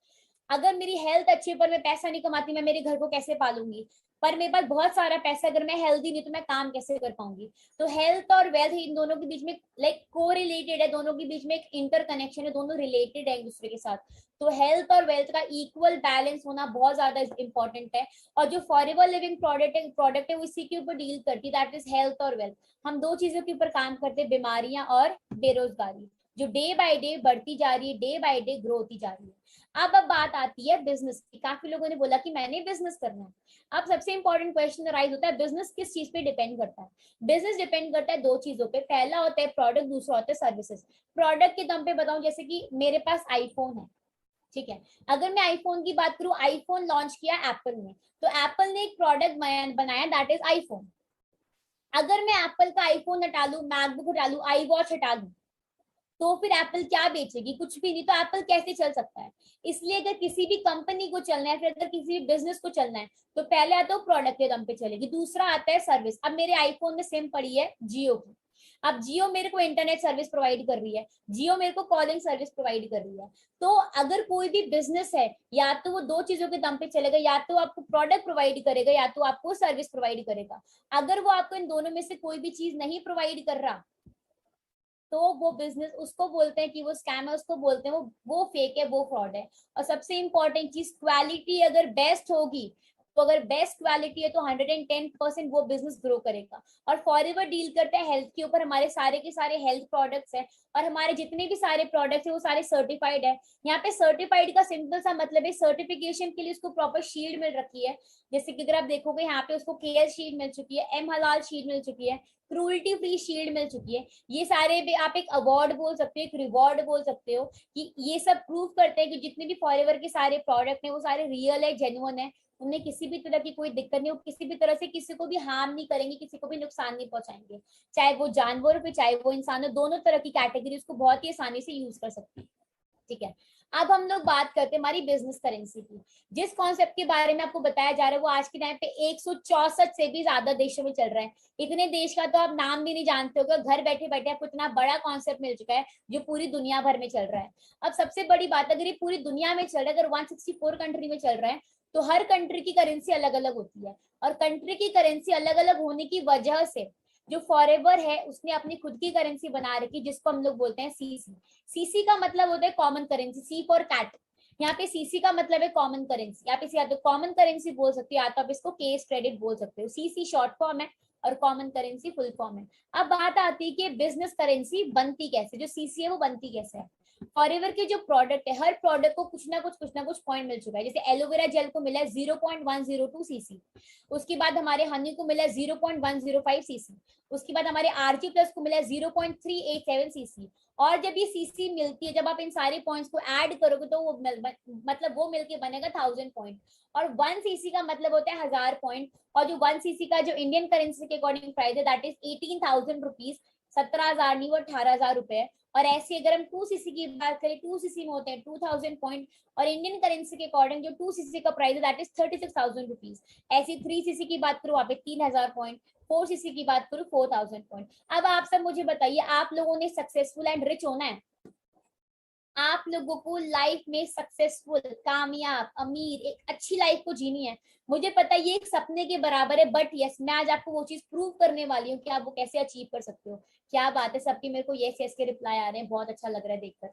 अगर मेरी हेल्थ अच्छी है पर मैं पैसा नहीं कमाती, मैं मेरे घर को कैसे पालूंगी। पर मेरे पास बहुत सारा पैसा, अगर मैं हेल्दी नहीं तो मैं काम कैसे कर पाऊंगी। तो हेल्थ और वेल्थ इन दोनों के बीच में लाइक को रिलेटेड है, दोनों के बीच में एक इंटर कनेक्शन है, दोनों रिलेटेड है एक दूसरे के साथ। तो हेल्थ और वेल्थ का इक्वल बैलेंस होना बहुत ज्यादा इंपॉर्टेंट है। और जो फॉरएवर लिविंग प्रोडक्ट है वो इसी के ऊपर डील करती है, दैट इज हेल्थ और वेल्थ। हम दो चीजों के ऊपर काम करते हैं, बीमारियां और बेरोजगारी, जो डे बाय डे बढ़ती जा रही है, डे बाय डे ग्रो होती जा रही है। अब बात आती है बिजनेस की। काफी लोगों ने बोला कि मैंने बिजनेस करना है। अब सबसे इंपॉर्टेंट क्वेश्चन राइज होता है, बिजनेस किस चीज पे डिपेंड करता है। बिजनेस डिपेंड करता है दो चीजों पे, पहला होता है प्रोडक्ट, दूसरा होता है सर्विसेज। प्रोडक्ट के दम पे बताऊं, जैसे कि मेरे पास आईफोन है, ठीक है। अगर मैं आईफोन की बात करूं, आईफोन लॉन्च किया एप्पल ने, तो एप्पल ने एक प्रोडक्ट बनाया, दैट इज आईफोन। अगर मैं एप्पल का आईफोन हटा लू, मैकबुक हटा लू, आई वॉच हटा लू, तो फिर एप्पल क्या बेचेगी, कुछ भी नहीं। तो एप्पल कैसे चल सकता है। इसलिए अगर किसी भी कंपनी को चलना है, फिर अगर किसी भी बिजनेस को चलना है, तो पहले आता है प्रोडक्ट के दम पे चलेगी, दूसरा आता है सर्विस। अब मेरे आईफोन में सिम पड़ी है जियो की, अब जियो मेरे को इंटरनेट सर्विस प्रोवाइड कर रही है, जियो मेरे को कॉलिंग सर्विस प्रोवाइड कर रही है। तो अगर कोई भी बिजनेस है, या तो वो दो चीजों के दम पे चलेगा, या तो आपको प्रोडक्ट प्रोवाइड करेगा, या तो आपको सर्विस प्रोवाइड करेगा। अगर वो आपको इन दोनों में से कोई भी चीज नहीं प्रोवाइड कर रहा, तो वो बिजनेस, उसको बोलते हैं कि वो स्कैम है, उसको बोलते हैं वो फेक है, वो फ्रॉड है। और सबसे इंपॉर्टेंट चीज, क्वालिटी अगर बेस्ट होगी, तो अगर बेस्ट क्वालिटी है तो 110% वो बिजनेस ग्रो करेगा। और फॉरएवर डील करते हैं हेल्थ के ऊपर, हमारे सारे के सारे हेल्थ प्रोडक्ट्स हैं, और हमारे जितने भी सारे प्रोडक्ट्स है वो सारे सर्टिफाइड है। यहाँ पे सर्टिफाइड का सिंपल सा मतलब है, सर्टिफिकेशन के लिए उसको प्रॉपर शील्ड मिल रखी है। जैसे कि अगर आप देखोगे यहाँ पे उसको केएल शील्ड मिल चुकी है, एम हलाल शील्ड मिल चुकी है, क्रूल्टी फ्री शील्ड मिल चुकी है। ये सारे भी आप एक अवार्ड बोल सकते हो, एक रिवॉर्ड बोल सकते हो, कि ये सब प्रूव करते हैं कि जितने भी फॉरएवर के सारे प्रोडक्ट हैं वो सारे रियल है, जेन्युइन है, उनमें किसी भी तरह की कोई दिक्कत नहीं, किसी भी तरह से किसी को भी हार्म नहीं करेंगे, किसी को भी नुकसान नहीं पहुंचाएंगे। चाहे वो जानवर हो, चाहे वो इंसान हो, दोनों तरह की कैटेगरी उसको बहुत ही आसानी से यूज कर सकती है, ठीक है। अब हम लोग बात करते हैं हमारी बिजनेस करेंसी की। जिस कॉन्सेप्ट के बारे में आपको बताया जा रहा है, वो आज के टाइम पे 164 से भी ज्यादा देशों में चल रहा है। इतने देश का तो आप नाम भी नहीं जानते होगा, घर बैठे बैठे आपको इतना बड़ा कॉन्सेप्ट मिल चुका है, जो पूरी दुनिया भर में चल रहा है। अब सबसे बड़ी बात, अगर ये पूरी दुनिया में चल रहा है, अगर 164 कंट्री में चल रहा है, तो हर कंट्री की करेंसी अलग अलग होती है। और कंट्री की करेंसी अलग अलग होने की वजह से जो फॉरएवर है उसने अपनी खुद की करेंसी बना रखी, जिसको हम लोग बोलते हैं सीसी। सीसी का मतलब होता है common currency, C for cat. यहाँ पे सीसी का मतलब है कॉमन करेंसी। आप इसे या तो कॉमन करेंसी बोल सकते हो, या तो आप इसको केस क्रेडिट बोल सकते हो। सीसी शॉर्ट फॉर्म है और कॉमन करेंसी फुल फॉर्म है। अब बात आती है कि बिजनेस करेंसी बनती कैसे, जो सीसी है वो बनती कैसे है। फॉरएवर के जो प्रोडक्ट है, हर प्रोडक्ट को कुछ ना कुछ पॉइंट मिल चुका है। जैसे एलोवेरा जेल को मिला है 0.102 सीसी, उसके बाद हमारे हनी को मिला है 0.105 सीसी, उसके बाद हमारे आरजी प्लस को मिला है 0.387 सीसी। और जब ये सीसी मिलती है, जब आप इन सारे पॉइंट्स को ऐड करोगे, तो वो मतलब वो मिलके बनेगा 1000 पॉइंट। और 1 सीसी का मतलब होता है 1000 पॉइंट। और जो 1 सीसी का जो इंडियन करेंसी के अकॉर्डिंग प्राइस है, दैट इज 18,000 रुपीज, 17,000 नहीं, वो 18,000 रुपए है। और ऐसे अगर हम 2cc की बात करें, 2cc में होते हैं 2000 पॉइंट, और इंडियन करेंसी के अकॉर्डिंग जो 2cc का प्राइस है दैट इज 36,000 रुपीज। ऐसी 3cc की बात करूँ वहां पे 3000 पॉइंट, 4cc की बात करूँ 4000 पॉइंट। अब आप सब मुझे बताइए, आप लोगों ने सक्सेसफुल एंड रिच होना है, आप लोगों को लाइफ में सक्सेसफुल, कामयाब, अमीर, एक अच्छी लाइफ को जीनी है। मुझे पता है ये एक सपने के बराबर है, बट यस मैं आज आपको वो चीज प्रूव करने वाली हूँ कि आप वो कैसे अचीव कर सकते हो। क्या बात है, सबकी मेरे को यस यस के रिप्लाई आ रहे हैं, बहुत अच्छा लग रहा है देखकर।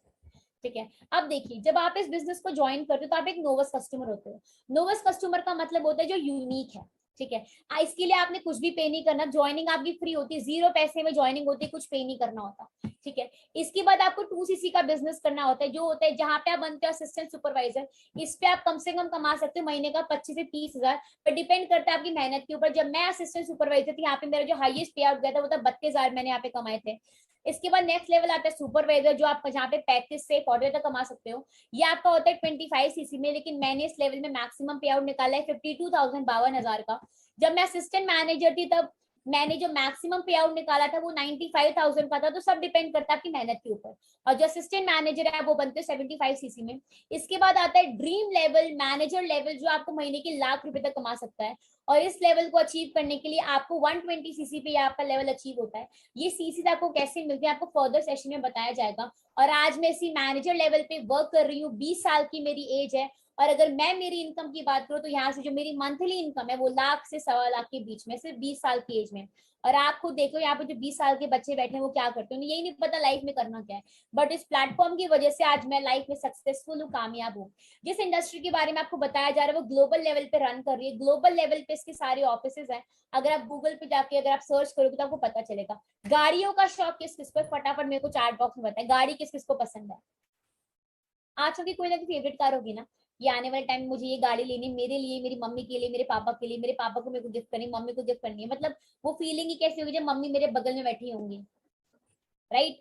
ठीक है, अब देखिए जब आप इस बिजनेस को ज्वाइन करते हो तो आप एक नोवस कस्टमर होते हो। नोवस कस्टमर का मतलब होता है जो यूनिक है। ठीक है, इसके लिए आपने कुछ भी पे नहीं करना, ज्वाइनिंग आपकी फ्री होती है, 0 पैसे में ज्वाइनिंग होती है, कुछ पे नहीं करना होता। ठीक है, इसके बाद आपको 2cc का बिजनेस करना होता है, जो होता है जहां पे आप बनते हो असिस्टेंट सुपरवाइजर। इस पे आप कम से कम कमा सकते हो महीने का 25 से 30 हजार, पर डिपेंड करता है आपकी मेहनत के ऊपर। जब मैं असिस्टेंट सुपरवाइजर थी, यहाँ पे मेरा जो हाईएस्ट पे आउट गया था वो था 32,000 मैंने यहाँ पे कमाए थे। इसके बाद नेक्स्ट लेवल आता है सुपरवाइजर, जो आप जहाँ पे 35 से 40 तक कमा सकते हो। ये आपका होता है 25cc में, लेकिन मैंने इस लेवल में मैक्सिमम पे आउट निकाला है 52,000, 52,000 का। जब मैं असिस्टेंट मैनेजर थी तब मैंने जो मैक्सिमम पे आउट निकाला था वो 95,000 का था। तो सब डिपेंड करता है आपकी मेहनत के ऊपर। और जो असिस्टेंट मैनेजर है वो बनते हैं 75cc में। इसके बाद आता है ड्रीम लेवल, मैनेजर लेवल, जो आपको महीने के लाख रुपए तक कमा सकता है। और इस लेवल को अचीव करने के लिए आपको 120cc पे आपका लेवल अचीव होता है। ये सीसी आपको कैसे मिलती है आपको फर्दर सेशन में बताया जाएगा। और आज मैं इसी मैनेजर लेवल पे वर्क कर रही हूँ, 20 साल की मेरी एज है। और अगर मैं मेरी इनकम की बात करूँ तो यहाँ से जो मेरी मंथली इनकम है वो लाख से 1.25 लाख के बीच में, सिर्फ 20 साल की एज में। और आप खुद देखो यहाँ पे जो 20 साल के बच्चे बैठे हैं वो क्या करते हैं, यही नहीं पता लाइफ में करना क्या है। बट इस प्लेटफॉर्म की वजह से आज मैं लाइफ में सक्सेसफुल हूँ, कामयाब हूँ। जिस इंडस्ट्री के बारे में आपको बताया जा रहा है वो ग्लोबल लेवल पे रन कर रही है, ग्लोबल लेवल पे इसके सारे ऑफिसेज हैं। अगर आप गूगल पे जाके अगर आप सर्च करोगे तो आपको पता चलेगा। गाड़ियों का शौक किस किस को, फटाफट मेरे को चैट बॉक्स में बताए, गाड़ी किस किस को पसंद है। आज सबकी कोई ना कोई फेवरेट कार होगी ना। ये आने वाले टाइम में मुझे ये गाड़ी लेनी, मेरे लिए, मेरी मम्मी के लिए, मेरे पापा के लिए, मेरे पापा को मेरे को गिफ्ट करनी, मम्मी को गिफ्ट करनी है। मतलब वो फीलिंग ही कैसी होगी जब मम्मी मेरे बगल में बैठी होंगी, राइट।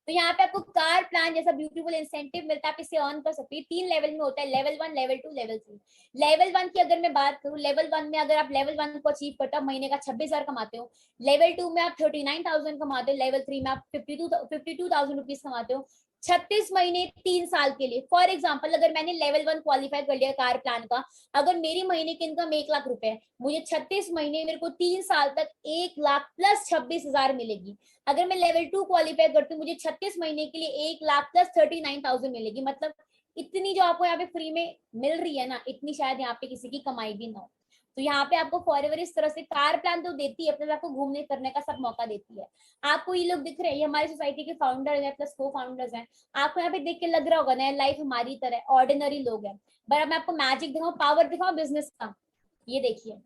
तो यहाँ पे आपको कार प्लान जैसा ब्यूटीफुल इंसेंटिव मिलता है, आप इसे अर्न कर सकते हैं। 3 लेवल में होता है, लेवल 1, लेवल 2, लेवल 3। लेवल 1 की अगर मैं बात करूँ, लेवल 1 में अगर आप लेवल 1 को अचीव करते हो महीने का 26,000 कमाते हो। लेवल 2 में आप 39,000 कमाते हो। लेवल 3 में आप 52,000 रुपीज कमाते हो। 36 महीने 3 साल के लिए। फॉर एग्जाम्पल अगर मैंने लेवल 1 क्वालिफाई कर लिया कार प्लान का, अगर मेरी महीने की इनकम 1 लाख रुपए है, मुझे 36 महीने मेरे को 3 साल तक 1 लाख प्लस 26,000 मिलेगी। अगर मैं लेवल 2 क्वालिफाई करती हूँ, मुझे 36 महीने के लिए 1 लाख प्लस 39,000 मिलेगी। मतलब इतनी जो आपको यहाँ पे फ्री में मिल रही है ना, इतनी शायद यहाँ पे किसी की कमाई भी ना हो। तो यहाँ पे आपको फॉरएवर इस तरह से कार प्लान तो देती है, प्लस आपको घूमने फिरने का सब मौका देती है। आपको ये लोग दिख रहे हैं, ये हमारी सोसाइटी के फाउंडर हैं प्लस को फाउंडर्स हैं। आपको यहाँ पे देख के लग रहा होगा ना लाइफ हमारी तरह ऑर्डिनरी लोग हैं। पर मैं आपको मैजिक दिखाऊं, पावर दिखाऊं बिजनेस का। ये देखिए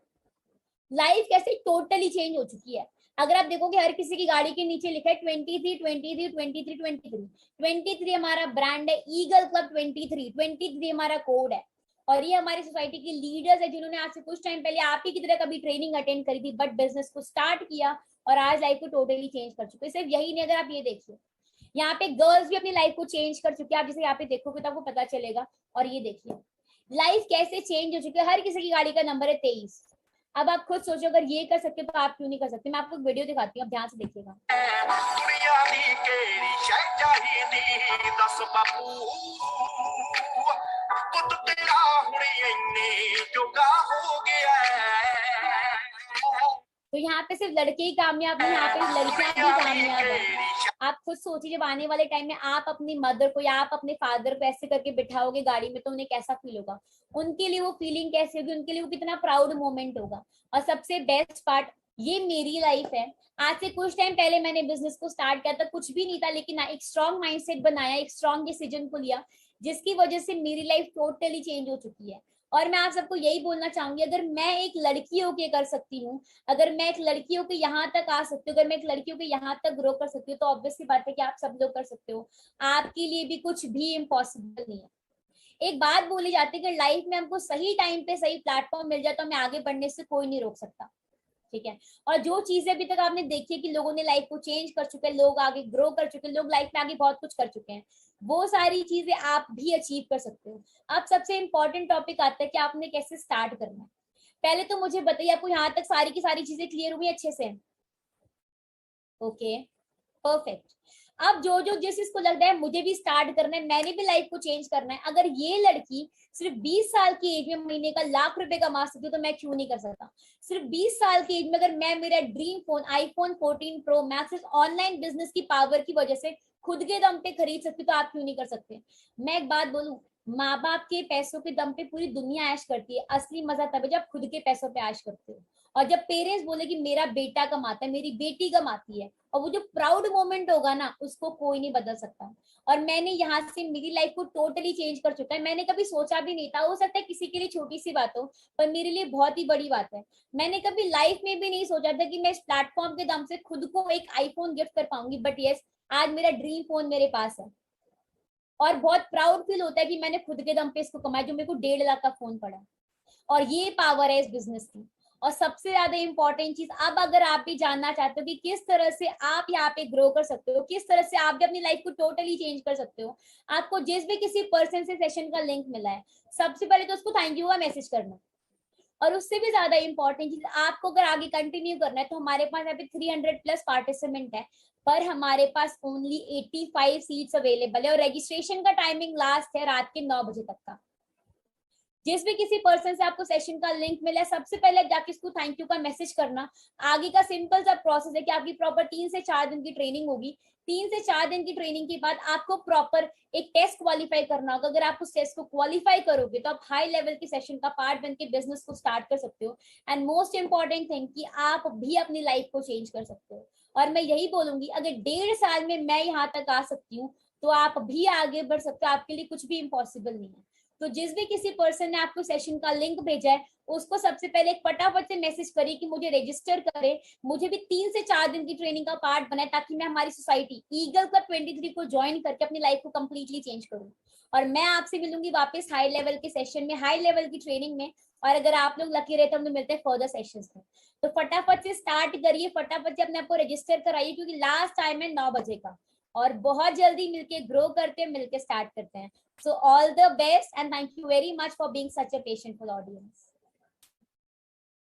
लाइफ कैसे टोटली चेंज हो चुकी है। अगर आप देखोगे हर किसी की गाड़ी के नीचे लिखा है 23, 23, 23, 23। 23 हमारा ब्रांड है, ईगल क्लब 23, 23 हमारा कोड है। और ये हमारी सोसाइटी के लीडर्स है जिन्होंने आज से कुछ टाइम पहले आप ही की तरह कभी ट्रेनिंग अटेंड करी थी, बट बिजनेस को स्टार्ट किया और आज लाइफ को टोटली चेंज कर चुके। सिर्फ यही नहीं, अगर आप ये देखिए यहाँ पे गर्ल्स भी अपनी लाइफ को चेंज कर चुकी है। आप जैसे यहाँ पे देखोगे तो आपको पता चलेगा। और ये देखिए लाइफ कैसे चेंज हो चुकी है। हर किसी की गाड़ी का नंबर है 23। अब आप खुद सोचो अगर ये कर सकते तो आप क्यों नहीं कर सकते। मैं आपको वीडियो दिखाती हूँ, आप ध्यान से देखिएगा। दुनिया दी केरी शै चाहिदी दस बापू पुत तेरा हुणे इन्ने जोगा हो गया है। तो यहाँ पे सिर्फ लड़के ही कामयाब नहीं, यहाँ पे लड़कियां भी कामयाब है। आप खुद सोचिए जब आने वाले टाइम में आप अपनी मदर को या आप अपने फादर को ऐसे करके बिठाओगे गाड़ी में तो उन्हें कैसा फील होगा, उनके लिए वो फीलिंग कैसी होगी, उनके लिए वो कितना प्राउड मोमेंट होगा। और सबसे बेस्ट पार्ट, ये मेरी लाइफ है। आज से कुछ टाइम पहले मैंने बिजनेस को स्टार्ट किया था, कुछ भी नहीं था, लेकिन एक स्ट्रॉन्ग माइंडसेट बनाया, एक स्ट्रॉन्ग डिसीजन को लिया, जिसकी वजह से मेरी लाइफ टोटली चेंज हो चुकी है। और मैं आप सबको यही बोलना चाहूंगी, अगर मैं एक लड़की होके कर सकती हूँ, अगर मैं एक लड़की होके यहाँ तक आ सकती हूँ, अगर मैं एक लड़की होके यहाँ तक ग्रो कर सकती हूँ, तो ऑब्वियसली बात है कि आप सब लोग कर सकते हो। आपके लिए भी कुछ भी इम्पॉसिबल नहीं है। एक बात बोली जाती है कि लाइफ में हमको सही टाइम पे सही प्लेटफॉर्म मिल जाए तो हमें आगे बढ़ने से कोई नहीं रोक सकता। ठीक है, और जो चीजें अभी तक आपने देखी है कि लोगों ने लाइफ को चेंज कर चुके हैं, लोग आगे ग्रो कर चुके हैं, लोग लाइफ में आगे बहुत कुछ कर चुके हैं, वो सारी चीजें आप भी अचीव कर सकते हो। अब सबसे इंपॉर्टेंट टॉपिक आता है कि आपने कैसे स्टार्ट करना है। पहले तो मुझे बताइए आपको यहाँ तक सारी की सारी चीजें क्लियर हुई अच्छे से? Okay, perfect. अब जो जो जिस इसको लगता है मुझे भी स्टार्ट करना है, मैंने भी लाइफ को चेंज करना है, अगर ये लड़की सिर्फ 20 साल की एज में महीने का ₹1,00,000 कमा सकती हूँ तो मैं क्यों नहीं कर सकता? सिर्फ 20 साल की एज में अगर मैं मेरा dream phone iPhone 14 pro max online business की पावर की वजह से खुद के दम पे खरीद सकती हूँ तो आप क्यों नहीं कर सकते? मैं एक बात बोलूं, माँ बाप के पैसों के दम पे पूरी दुनिया ऐश करती है, असली मजा तब है जब खुद के पैसों पे ऐश करते हो। और जब पेरेंट्स बोले कि मेरा बेटा कमाता है, मेरी बेटी कमाती है, और वो जो प्राउड मोमेंट होगा ना, उसको कोई नहीं बदल सकता। और मैंने यहाँ से मेरी लाइफ को टोटली चेंज कर चुका है। मैंने कभी सोचा भी नहीं था, हो सकता है किसी के लिए छोटी सी बात हो, पर मेरे लिए बहुत ही बड़ी बात है। मैंने कभी लाइफ में भी नहीं सोचा था कि मैं इस प्लेटफॉर्म के दम से खुद को एक आईफोन गिफ्ट कर पाऊंगी, बट यस, आज मेरा ड्रीम फोन मेरे पास है। और बहुत प्राउड फील होता है कि मैंने खुद के दम पे इसको कमाया, जो मेरे को 1.5 लाख का फोन पड़ा। और ये पावर है इस बिजनेस की। और सबसे ज्यादा इंपॉर्टेंट चीज, अब अगर आप भी जानना चाहते हो कि किस तरह से आप यहाँ पे ग्रो कर सकते हो, किस तरह से आप भी अपनी लाइफ को टोटली चेंज कर सकते हो, आपको जिस भी किसी पर्सन से सेशन का लिंक मिला है, सबसे पहले तो उसको थैंक यू का मैसेज करना। और उससे भी ज्यादा इंपॉर्टेंट चीज, आपको अगर आगे कंटिन्यू करना है तो हमारे पास अभी 300+ पार्टिसिपेंट है, पर हमारे पास ओनली 85 सीट्स अवेलेबल है, और रजिस्ट्रेशन का टाइमिंग लास्ट है रात के 9 बजे तक का। जिस भी किसी पर्सन से आपको सेशन का लिंक मिला है, सबसे पहले जाके इसको थैंक यू का मैसेज करना। आगे का सिंपल सा प्रोसेस है कि आपकी प्रॉपर 3 से 4 दिन की ट्रेनिंग होगी। 3 से 4 दिन की ट्रेनिंग के बाद आपको प्रॉपर एक टेस्ट क्वालिफाई करना होगा। अगर आप उस टेस्ट को क्वालिफाई करोगे तो आप हाई लेवल के सेशन का पार्ट बन के बिजनेस को स्टार्ट कर सकते हो। एंड मोस्ट इंपॉर्टेंट थिंग कि आप भी अपनी लाइफ को चेंज कर सकते हो। और मैं यही बोलूंगी, अगर 1.5 साल में मैं यहाँ तक आ सकती हूँ तो आप भी आगे बढ़ सकते हो। आपके लिए कुछ भी इम्पॉसिबल नहीं है। तो जिस भी किसी पर्सन ने आपको सेशन का लिंक भेजा है, उसको सबसे पहले फटाफट से मैसेज करिए कि मुझे रजिस्टर करे, मुझे भी 3 से 4 दिन की ट्रेनिंग का पार्ट बनाए, ताकि मैं हमारी सोसाइटी ईगल क्लब 23 को ज्वाइन करके अपनी लाइफ को कंप्लीटली चेंज करूं। और मैं आपसे मिलूंगी वापस हाई लेवल के सेशन में, हाई लेवल की ट्रेनिंग में। और अगर आप लोग लकी रहे तो हम लोग मिलते हैं फर्दर सेशंस में। तो फटाफट से स्टार्ट करिए, फटाफट से अपने आप को रजिस्टर कराइए, क्योंकि लास्ट टाइम है 9 बजे का। और बहुत जल्दी मिलके ग्रो करते हैं, मिलके स्टार्ट करते हैं। So all the best and thank you very much for being such a patientful audience.